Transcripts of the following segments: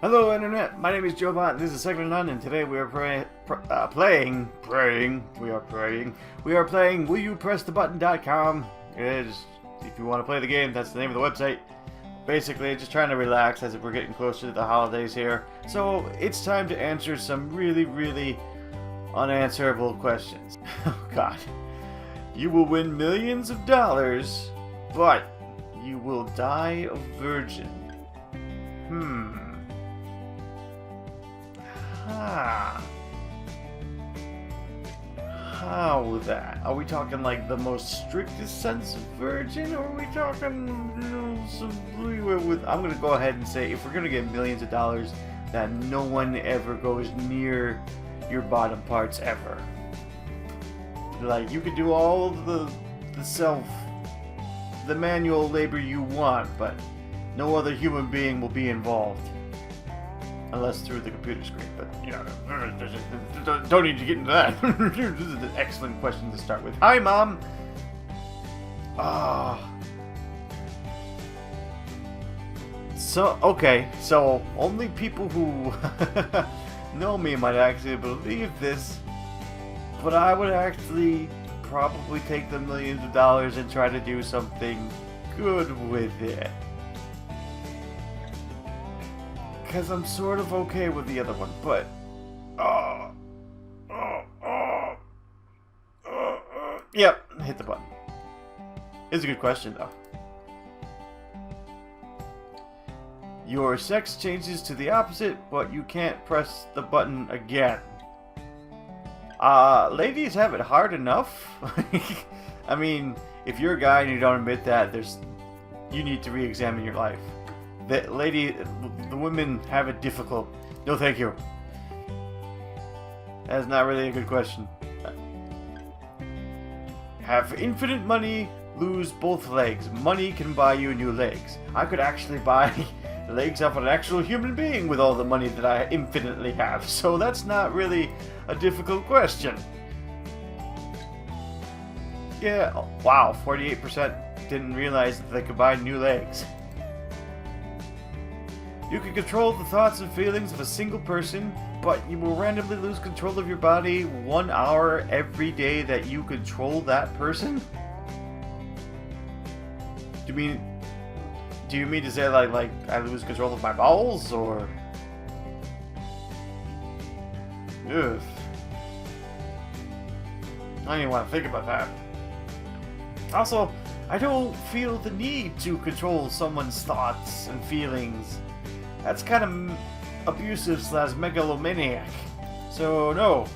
Hello Internet, my name is Jobot, this is Second to None, and today we are playing WillYouPressTheButton.com. If you want to play the game, that's the name of the website. Basically, just trying to relax as we're getting closer to the holidays here. So, it's time to answer some really unanswerable questions. Oh god. You will win millions of dollars, but you will die a virgin. How that? Are we talking like the most strictest sense of virgin, or are we talking, some leeway with... I'm gonna go ahead and say, if we're gonna get millions of dollars, that no one ever goes near your bottom parts ever. Like, you could do all of the manual labor you want, but no other human being will be involved. Unless through the computer screen, but, you know, don't need to get into that. This is an excellent question to start with. Hi, Mom! Okay, so only people who know me might actually believe this, but I would actually probably take the millions of dollars and try to do something good with it. Because I'm sort of okay with the other one, but... Yep, hit the button. It's a good question, though. Your sex changes to the opposite, but you can't press the button again. Ladies have it hard enough. I mean, if you're a guy and you don't admit that, you need to re-examine your life. The women have it difficult. No, thank you. That's not really a good question. Have infinite money, lose both legs. Money can buy you new legs. I could actually buy legs off an actual human being with all the money that I infinitely have. So that's not really a difficult question. Yeah, wow, 48% didn't realize that they could buy new legs. You can control the thoughts and feelings of a single person, but you will randomly lose control of your body 1 hour every day that you control that person? Do you mean to say like I lose control of my bowels, or... Ugh. I don't even want to think about that. Also, I don't feel the need to control someone's thoughts and feelings. That's kind of abusive / megalomaniac. So, no.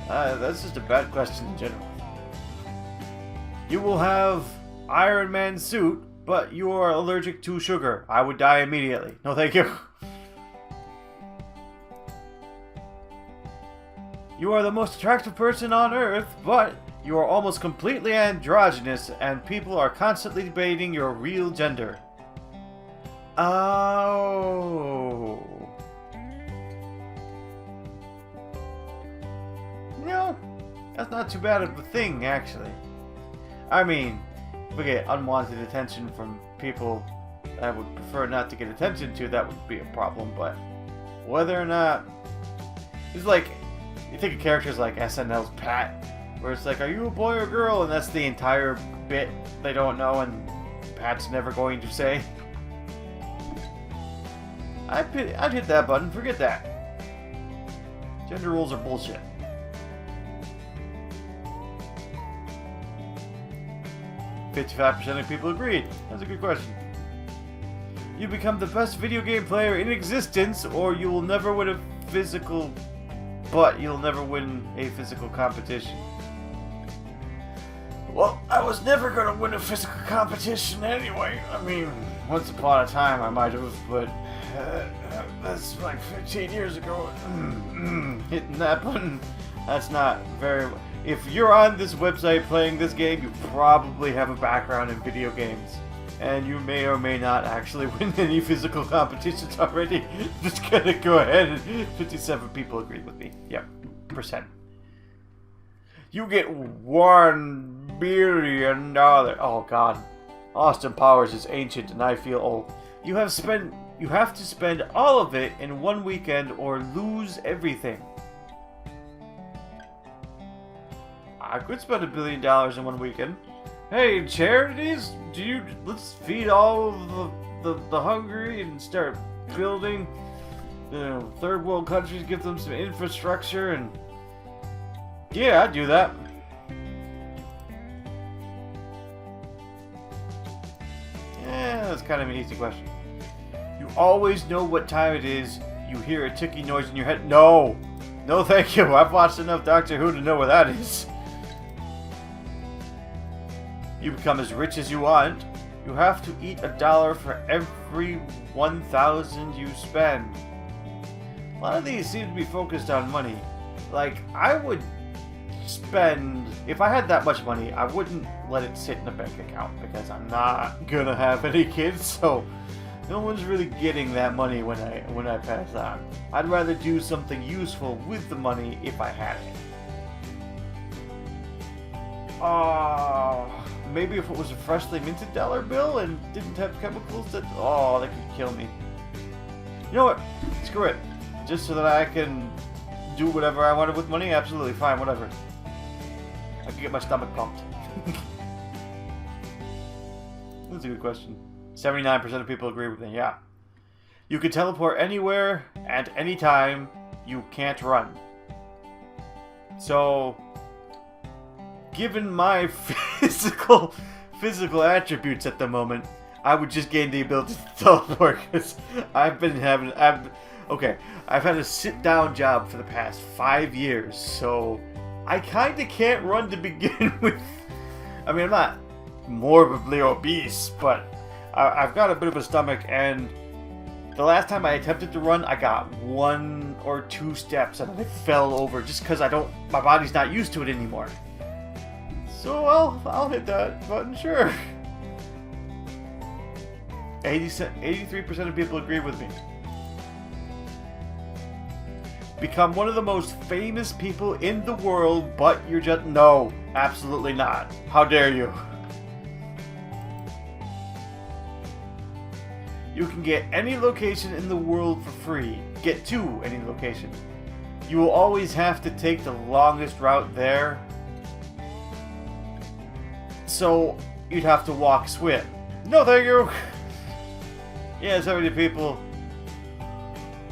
That's just a bad question in general. You will have Iron Man suit, but you are allergic to sugar. I would die immediately. No, thank you. You are the most attractive person on Earth, but you are almost completely androgynous, and people are constantly debating your real gender. Oh. No, that's not too bad of a thing, actually. I mean, if we get unwanted attention from people I would prefer not to get attention to, that would be a problem, but whether or not... It's like, you think of characters like SNL's Pat, where it's like, are you a boy or girl? And that's the entire bit they don't know, and Pat's never going to say. I'd hit that button, forget that. Gender roles are bullshit. "55% of people agreed." That's a good question. You become the best video game player in existence, or you will never win a physical... But you'll never win a physical competition. Well, I was never gonna win a physical competition anyway. I mean, once upon a time I might have, but... that's like 15 years ago. Hitting that button, that's not very... If you're on this website playing this game, you probably have a background in video games. And you may or may not actually win any physical competitions already. Just gonna go ahead and 57 people agreed with me. Yep, %. You get $1 billion. Oh god. Austin Powers is ancient and I feel old. You have spent You have to spend all of it in one weekend or lose everything. I could spend $1 billion in one weekend. Hey, charities, let's feed all of the hungry and start building, third world countries, give them some infrastructure, and yeah, I'd do that. Yeah, that's kind of an easy question. You always know what time it is. You hear a ticking noise in your head. No, thank you. I've watched enough Doctor Who to know where that is. You become as rich as you want. You have to eat $1 for every 1,000 you spend. A lot of these seem to be focused on money. Like, I would spend, if I had that much money, I wouldn't let it sit in a bank account because I'm not gonna have any kids, so no one's really getting that money when I pass on. I'd rather do something useful with the money if I had it. Maybe if it was a freshly minted dollar bill and didn't have chemicals that could kill me. You know what? Screw it. Just so that I can do whatever I wanted with money? Absolutely fine, whatever. I can get my stomach pumped. That's a good question. 79% of people agree with me, yeah. You can teleport anywhere at any time. You can't run. So, given my physical attributes at the moment, I would just gain the ability to teleport because I've had a sit-down job for the past 5 years, so I kind of can't run to begin with. I mean, I'm not morbidly obese, but I've got a bit of a stomach, and the last time I attempted to run, I got 1 or 2 steps and I fell over just because my body's not used to it anymore. So I'll hit that button, sure. 83% of people agree with me. Become one of the most famous people in the world, but you're just... No, absolutely not. How dare you? You can get any location in the world for free. Get to any location. You will always have to take the longest route there. So, you'd have to walk, swim. No, thank you. Yeah, 70 people.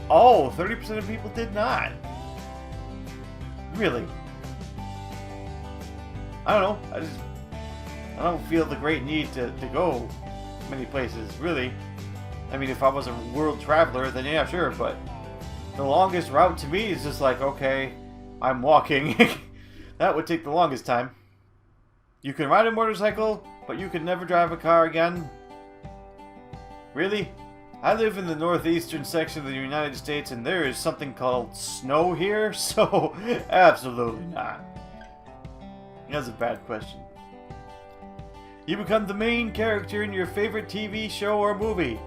Oh, 30% of people did not. Really? I don't know. I don't feel the great need to go many places, really. I mean, if I was a world traveler, then yeah, sure, but the longest route to me is just like, okay, I'm walking. That would take the longest time. You can ride a motorcycle, but you can never drive a car again. Really? I live in the northeastern section of the United States, and there is something called snow here, so absolutely not. That's a bad question. You become the main character in your favorite TV show or movie,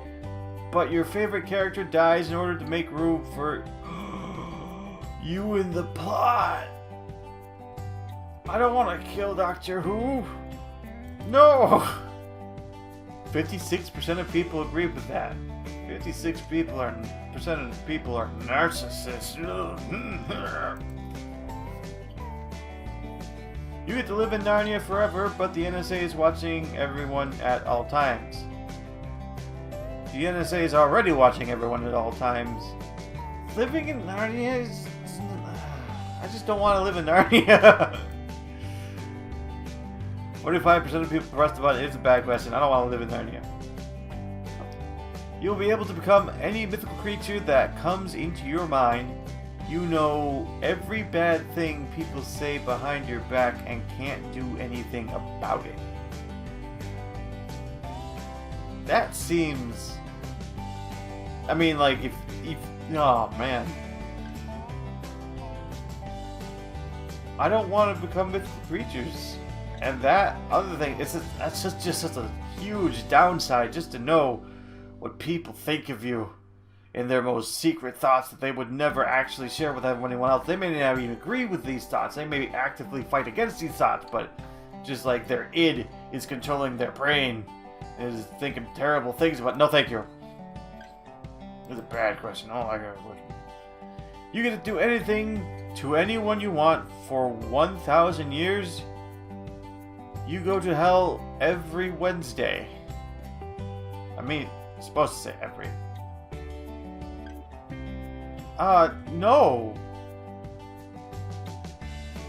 but your favorite character dies in order to make room for you in the plot. I don't want to kill Doctor Who. No! 56% of people agree with that. 56% of people are narcissists. You get to live in Narnia forever, but the NSA is watching everyone at all times. The NSA is already watching everyone at all times. Living in Narnia is... I just don't want to live in Narnia. 45% of people pressed about it. It's a bad question. I don't want to live in Narnia. You'll be able to become any mythical creature that comes into your mind. You know every bad thing people say behind your back and can't do anything about it. That seems... I mean, like, if oh, man. I don't want to become mythical creatures. And that other thing, that's just such a huge downside, just to know what people think of you in their most secret thoughts that they would never actually share with anyone else. They may not even agree with these thoughts. They may actively fight against these thoughts, but just like their id is controlling their brain and is thinking terrible things about... No, thank you. It's a bad question. Oh, I got a question. You get to do anything to anyone you want for 1,000 years. You go to hell every Wednesday. I mean, it's supposed to say every. No.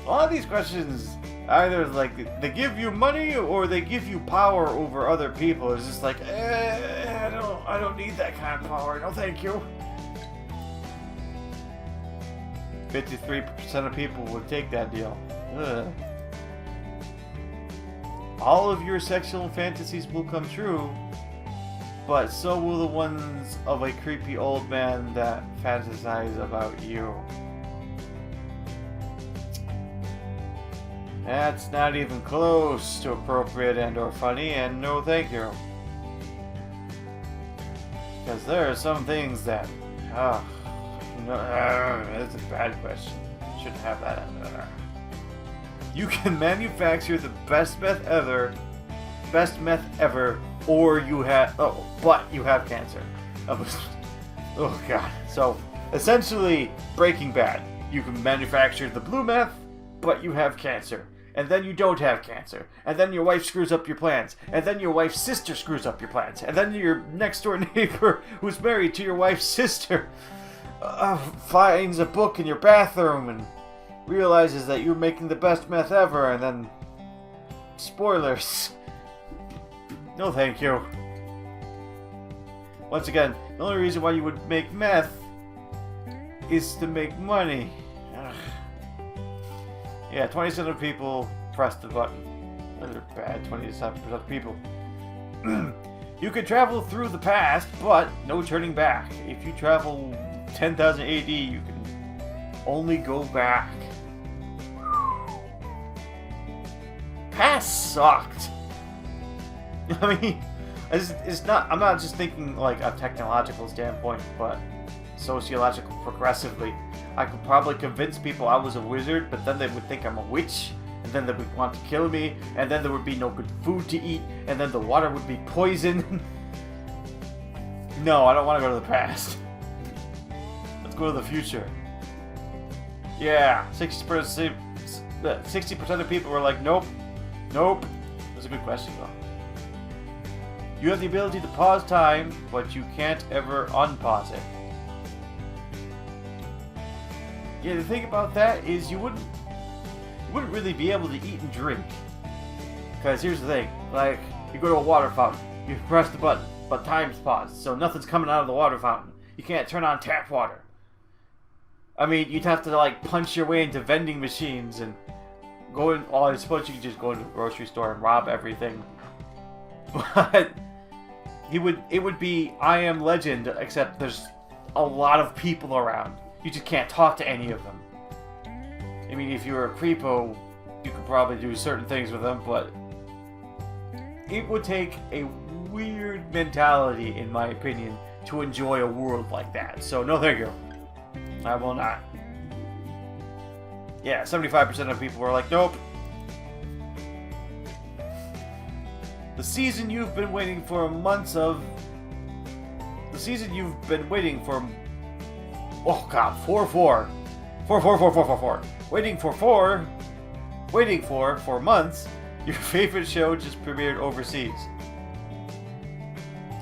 A lot of these questions either like they give you money or they give you power over other people. It's just like, I don't need that kind of power. No, thank you. 53% of people would take that deal. Ugh. All of your sexual fantasies will come true, but so will the ones of a creepy old man that fantasize about you. That's not even close to appropriate and or funny, and no thank you. Because there are some things that... that's a bad question. Shouldn't have that. You can manufacture the best meth ever, or you have... but you have cancer. Oh god. So, essentially, Breaking Bad. You can manufacture the blue meth, but you have cancer. And then you don't have cancer. And then your wife screws up your plans. And then your wife's sister screws up your plans. And then your next door neighbor, who's married to your wife's sister, finds a book in your bathroom and realizes that you're making the best meth ever. And then... spoilers. No thank you. Once again, the only reason why you would make meth is to make money. Ugh. Yeah, 27 people pressed the button. Those are bad, 27% of people. You can travel through the past, but no turning back. If you travel 10,000 AD, you can only go back. Past sucked. I mean, it's not. I'm not just thinking like a technological standpoint, but sociological, progressively. I could probably convince people I was a wizard, but then they would think I'm a witch, and then they would want to kill me, and then there would be no good food to eat, and then the water would be poison. No, I don't want to go to the past. Let's go to the future. Yeah, 60% of people were like, nope. That's a good question, though. You have the ability to pause time, but you can't ever unpause it. Yeah, the thing about that is you wouldn't really be able to eat and drink. Because here's the thing, like, you go to a water fountain, you press the button, but time's paused, so nothing's coming out of the water fountain. You can't turn on tap water. I mean, you'd have to, like, punch your way into vending machines and go in... Well, I suppose you could just go into a grocery store and rob everything. But it would be I Am Legend, except there's a lot of people around. You just can't talk to any of them. I mean, if you were a creepo, you could probably do certain things with them, but it would take a weird mentality, in my opinion, to enjoy a world like that. So, no thank you. I will not. Yeah, 75% of people were like, nope. The season you've been waiting for months of... The season you've been waiting for... Oh god, 4. Waiting for months, your favorite show just premiered overseas.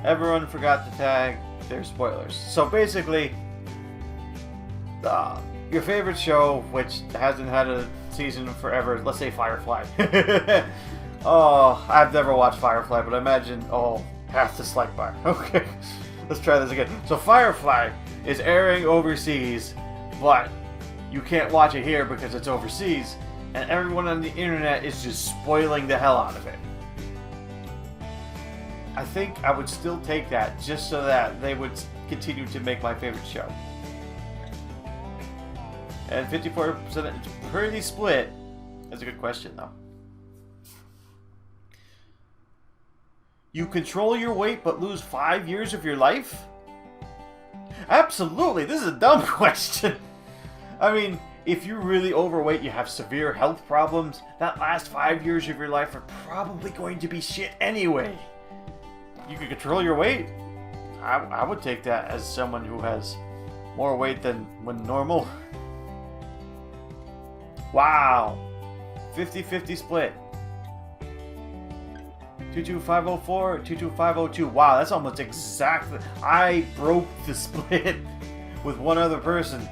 Everyone forgot to tag their spoilers. So basically, your favorite show, which hasn't had a season forever, let's say Firefly. Oh, I've never watched Firefly, but I imagine, half dislike bar. Okay, let's try this again. So Firefly is airing overseas, but you can't watch it here because it's overseas, and everyone on the internet is just spoiling the hell out of it. I think I would still take that just so that they would continue to make my favorite show. And 54%, it's pretty split. That's a good question, though. You control your weight but lose 5 years of your life? Absolutely, this is a dumb question. I mean, if you're really overweight, you have severe health problems, that last 5 years of your life are probably going to be shit anyway. You can control your weight? I would take that as someone who has more weight than when normal. Wow. 50-50 split. 22504, 22502. Wow, that's almost exactly. I broke the split with one other person.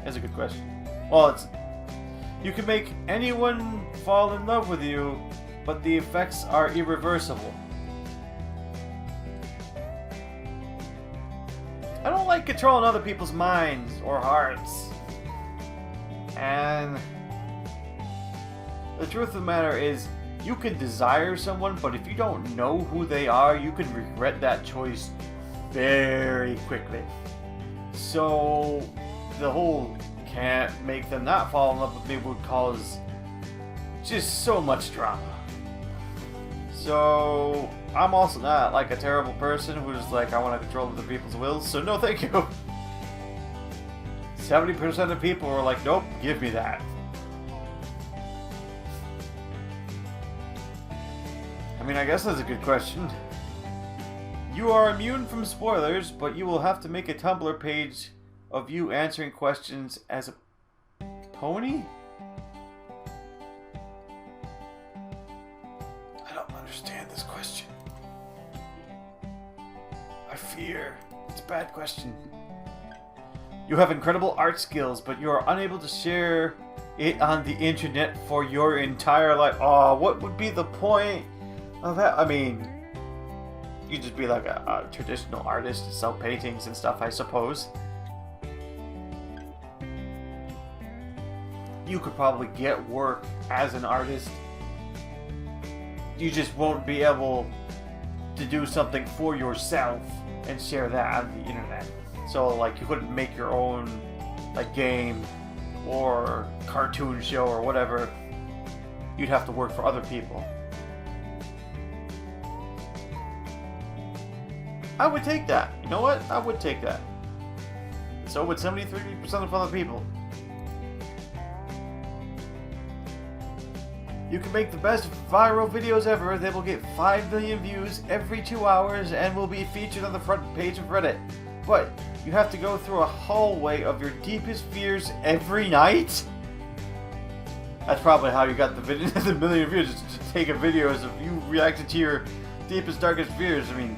That's a good question. Well, it's. You can make anyone fall in love with you, but the effects are irreversible. I don't like controlling other people's minds or hearts. And the truth of the matter is, you can desire someone, but if you don't know who they are, you can regret that choice very quickly. So, the whole can't make them not fall in love with me would cause just so much drama. So, I'm also not like a terrible person who's like, I want to control other people's wills, so no thank you. 70% of people are like, nope, give me that. I mean, I guess that's a good question. You are immune from spoilers, but you will have to make a Tumblr page of you answering questions as a pony? I don't understand this question. I fear it's a bad question. You have incredible art skills, but you are unable to share it on the internet for your entire life. Oh, what would be the point of that? I mean, you'd just be like a traditional artist and sell paintings and stuff, I suppose. You could probably get work as an artist. You just won't be able to do something for yourself and share that on the internet. So, like, you couldn't make your own, like, game or cartoon show or whatever. You'd have to work for other people. I would take that. You know what? I would take that. So would 73% of other people. You can make the best viral videos ever. They will get 5 million views every 2 hours and will be featured on the front page of Reddit. But you have to go through a hallway of your deepest fears every night? That's probably how you got the video, the million views, just taking videos of you reacting to your deepest, darkest fears. I mean,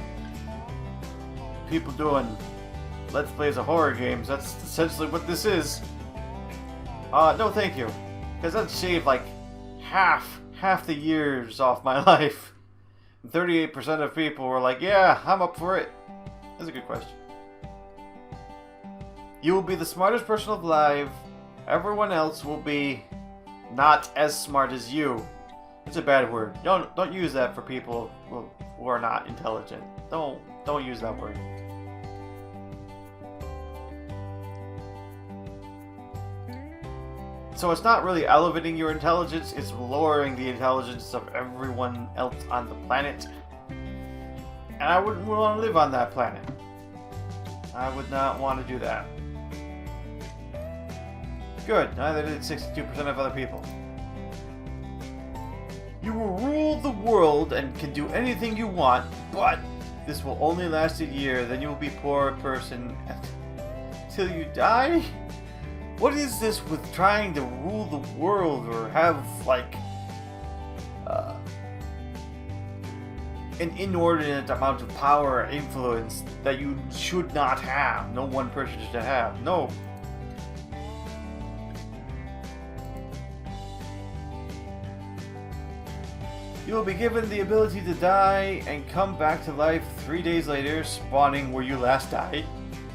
people doing Let's Plays of horror games, that's essentially what this is. No thank you. Because that'd shave like half the years off my life. 38% of people were like, yeah, I'm up for it. That's a good question. You will be the smartest person alive. Everyone else will be not as smart as you. It's a bad word. Don't use that for people who are not intelligent. Don't use that word. So it's not really elevating your intelligence, it's lowering the intelligence of everyone else on the planet. And I wouldn't want to live on that planet. I would not want to do that. Good, neither did 62% of other people. You will rule the world and can do anything you want, but this will only last a year, then you will be a poor person till you die? What is this with trying to rule the world or have, like, an inordinate amount of power or influence that you should not have? No one person should have. No. You will be given the ability to die and come back to life 3 days later, spawning where you last died.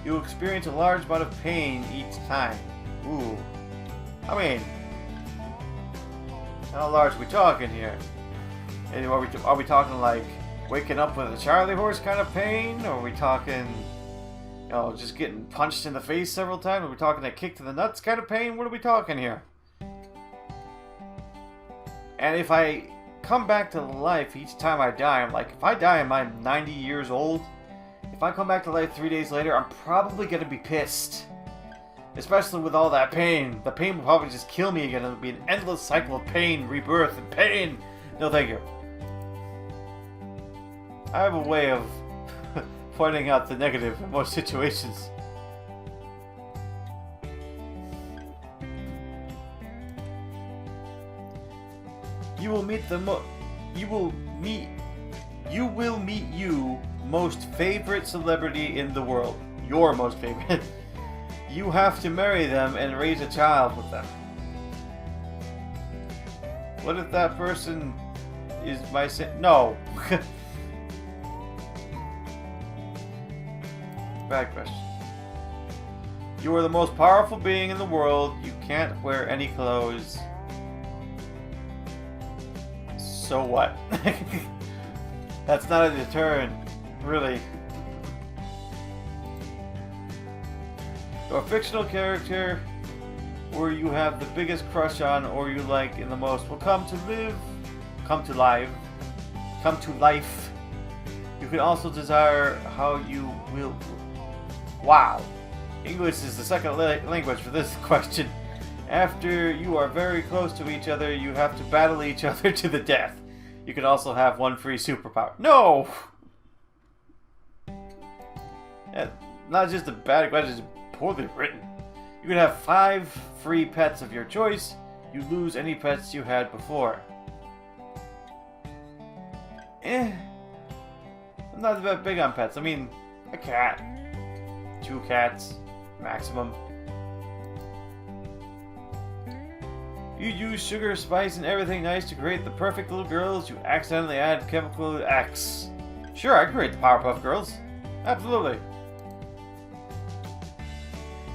You will experience a large amount of pain each time. Ooh. I mean, how large are we talking here? And are we talking like waking up with a Charlie horse kind of pain? Or are we talking, you know, just getting punched in the face several times? Are we talking a kick to the nuts kind of pain? What are we talking here? And if I come back to life each time I die, I'm like, if I die and I'm 90 years old, if I come back to life 3 days later, I'm probably going to be pissed. Especially with all that pain. The pain will probably just kill me again. It'll be an endless cycle of pain, rebirth, and pain. No thank you. I have a way of pointing out the negative in most situations. You will meet you most favorite celebrity in the world. Your most favorite. You have to marry them and raise a child with them. What if that person is my No. Bad question. You are the most powerful being in the world. You can't wear any clothes. So what? That's not a deterrent, really. You're a fictional character or you have the biggest crush on or you like in the most will come to life. You can also desire how you will. Wow. English is the second language for this question. After you are very close to each other, you have to battle each other to the death. You can also have one free superpower. No! Yeah, not just a bad question, it's poorly written. You can have 5 free pets of your choice. You lose any pets you had before. I'm not that big on pets. I mean, a cat. 2 cats, maximum. You use sugar, spice, and everything nice to create the perfect little girls. You accidentally add chemical X. Sure, I create the Powerpuff Girls. Absolutely.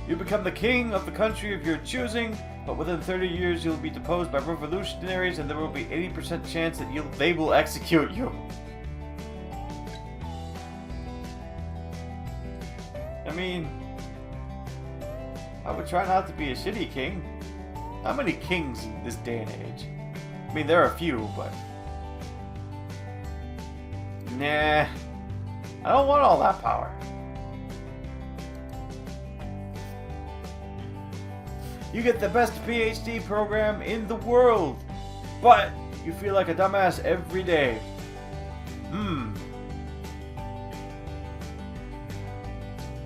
You become the king of the country of your choosing, but within 30 years you'll be deposed by revolutionaries and there will be 80% chance that they will execute you. I mean, I would try not to be a shitty king. How many kings in this day and age? I mean, there are a few, but... Nah. I don't want all that power. You get the best PhD program in the world, but you feel like a dumbass every day.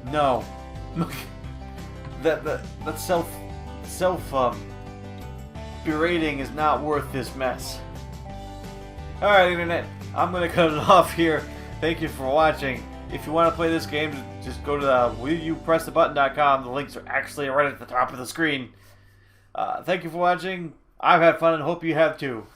No. that self berating is not worth this mess. Alright, Internet, I'm gonna cut it off here. Thank you for watching. If you want to play this game, just go to willyoupressthebutton.com. The links are actually right at the top of the screen. Thank you for watching. I've had fun and hope you have too.